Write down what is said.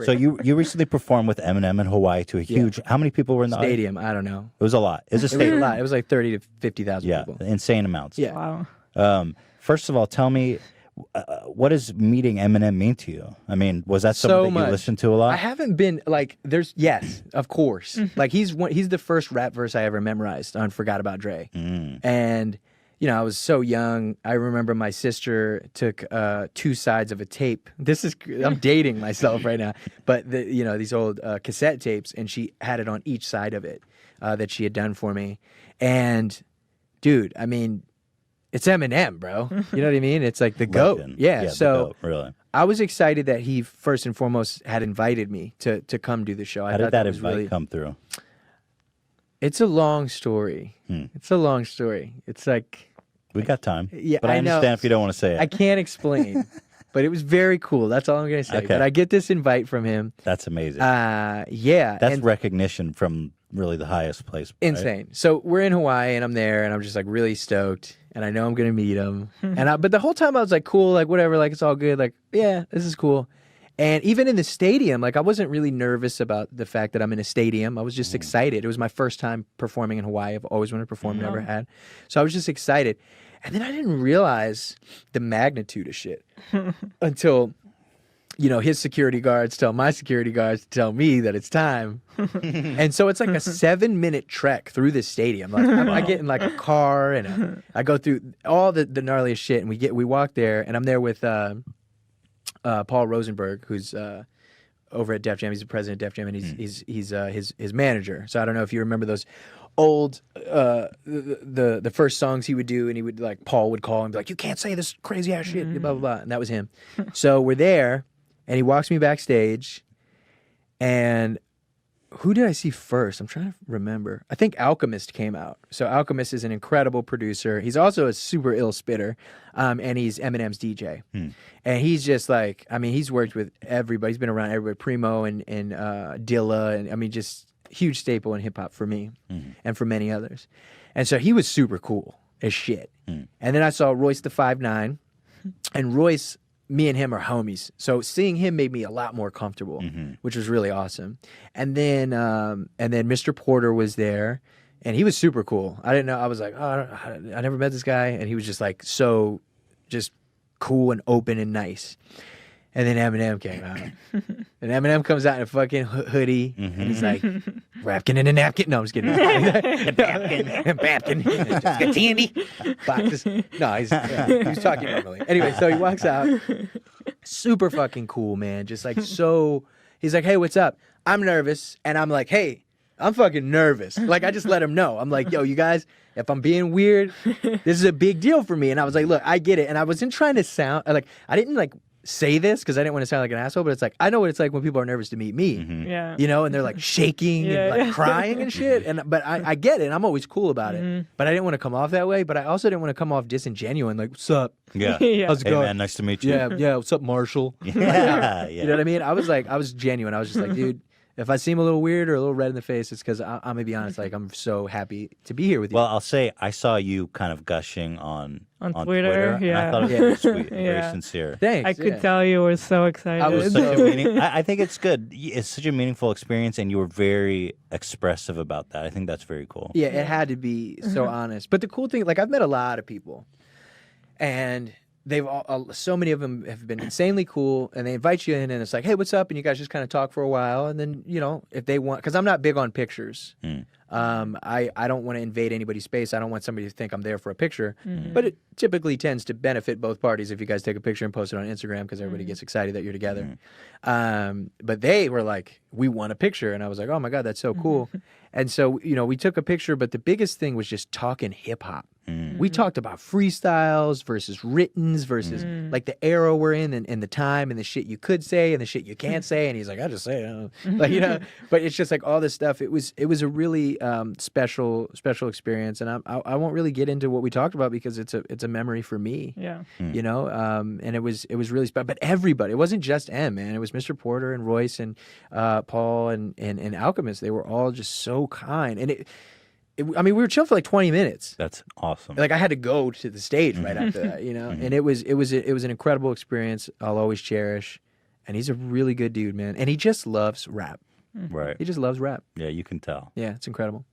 career. So you recently performed with Eminem in Hawaii to a huge. How many people were in the audience? Stadium. I don't know. It was a lot. It was a It was stadium. a lot. It was like 30 to 50,000 Yeah, people. insane amounts. Yeah. Wow. First of all, tell me, what does meeting Eminem mean to you? I mean, was that something that you listened to a lot? I haven't been like yes, of course. Like he's the first rap verse I ever memorized on Forgot About Dre. And you know, I was so young. I remember my sister took 2 sides of a tape. I'm dating myself right now, but these old cassette tapes, and she had it on each side of it that she had done for me. And dude, I mean, it's Eminem, bro. You know what I mean? It's like the GOAT. Legend. Yeah. The So GOAT, really. I was excited that he first and foremost had invited me to come do the show. How did that invite come through? It's a long story. It's a long story. It's like, We got time. Yeah, but I I know. understand if you don't want to say it. I can't explain, but it was very cool. That's all I'm going to say. Okay. But I get this invite from him. That's amazing. Yeah. That's and recognition from really the highest place. Right? insane. So we're in Hawaii and I'm there and I'm just like really stoked and I know I'm going to meet him. But the whole time I was like, cool, like whatever, like it's all good. Like, yeah, this is cool. And even in the stadium, like I wasn't really nervous about the fact that I'm in a stadium. I was just excited. It was my first time performing in Hawaii. I've always wanted to perform, never had. So I was just excited. And then I didn't realize the magnitude of shit until, his security guards tell my security guards to tell me that it's time. And so it's like a 7-minute trek through the stadium. Like I get in like a car and I go through all the gnarliest shit. And we walk there and I'm there with Paul Rosenberg, who's over at Def Jam. He's the president of Def Jam, and he's his manager. So I don't know if you remember those old the first songs he would do, and he would like Paul would call and be like, "You can't say this crazy ass shit," blah blah blah, and that was him. So we're there, and he walks me backstage, and who did I see first? I'm trying to remember. I think Alchemist came out. So Alchemist is an incredible producer. He's also a super ill spitter, and he's Eminem's DJ. And he's just like, I mean, he's worked with everybody. He's been around everybody, Primo and Dilla, and I mean, just huge staple in hip hop for me and for many others. And so he was super cool as shit. And then I saw Royce the 5'9", and Royce, me and him are homies. So seeing him made me a lot more comfortable, which was really awesome. And then Mr. Porter was there, and he was super cool. I didn't know. I was like, oh, I never met this guy. And he was just like so just cool and open and nice. And then Eminem came out. And Eminem comes out in a fucking hoodie, and he's like, "Rapkin in a napkin." No, I'm just kidding. Napkin. Just got candy. Boxes. No, he's talking normally. Anyway, so he walks out. Super fucking cool, man. Just like so. He's like, "Hey, what's up?" I'm nervous, and I'm like, "Hey, I'm fucking nervous." Like, I just let him know. I'm like, "Yo, you guys, if I'm being weird, this is a big deal for me." And I was like, "Look, I get it." And I wasn't trying to sound like I didn't like say this because I didn't want to sound like an asshole, but it's like I know what it's like when people are nervous to meet me. Yeah. And they're like shaking and like crying and shit. But I get it, and I'm always cool about it. But I didn't want to come off that way. But I also didn't want to come off disingenuine, like, "What's up? Yeah. How's it Hey going? man, nice to meet you. Yeah. What's up, Marshall?" Yeah. You know what I mean? I was genuine. I was just like, dude, if I seem a little weird or a little red in the face, it's because I'm gonna be honest. Like, I'm so happy to be here with you. Well, I'll say I saw you kind of gushing on Twitter, and I thought it was very sweet, very sincere. Thanks. I could tell you were so excited. I was I think it's good. It's such a meaningful experience, and you were very expressive about that. I think that's very cool. Yeah, it had to be so honest. But the cool thing, like, I've met a lot of people, and they've so many of them have been insanely cool, and they invite you in, and it's like, "Hey, what's up?" And you guys just kind of talk for a while, and then if they want, because I'm not big on pictures. I don't want to invade anybody's space. I don't want somebody to think I'm there for a picture. But it typically tends to benefit both parties if you guys take a picture and post it on Instagram because everybody gets excited that you're together. But they were like, "We want a picture," and I was like, "Oh my God, that's so cool." And so we took a picture, but the biggest thing was just talking hip hop. We talked about freestyles versus writtens versus like the era we're in and the time and the shit you could say and the shit you can't say. And he's like, "I just say it," like But it's just like all this stuff. It was a really special experience, and I won't really get into what we talked about because it's a memory for me. Yeah. And it was really special. But everybody, it wasn't just M, man. It was Mr. Porter and Royce and Paul and Alchemist. They were all just so kind, and I mean, we were chilling for like 20 minutes. That's awesome. Like I had to go to the stage right after that, and it was an incredible experience. I'll always cherish, and he's a really good dude, man. And he just loves rap. Right. He just loves rap. Yeah, you can tell. Yeah, it's incredible.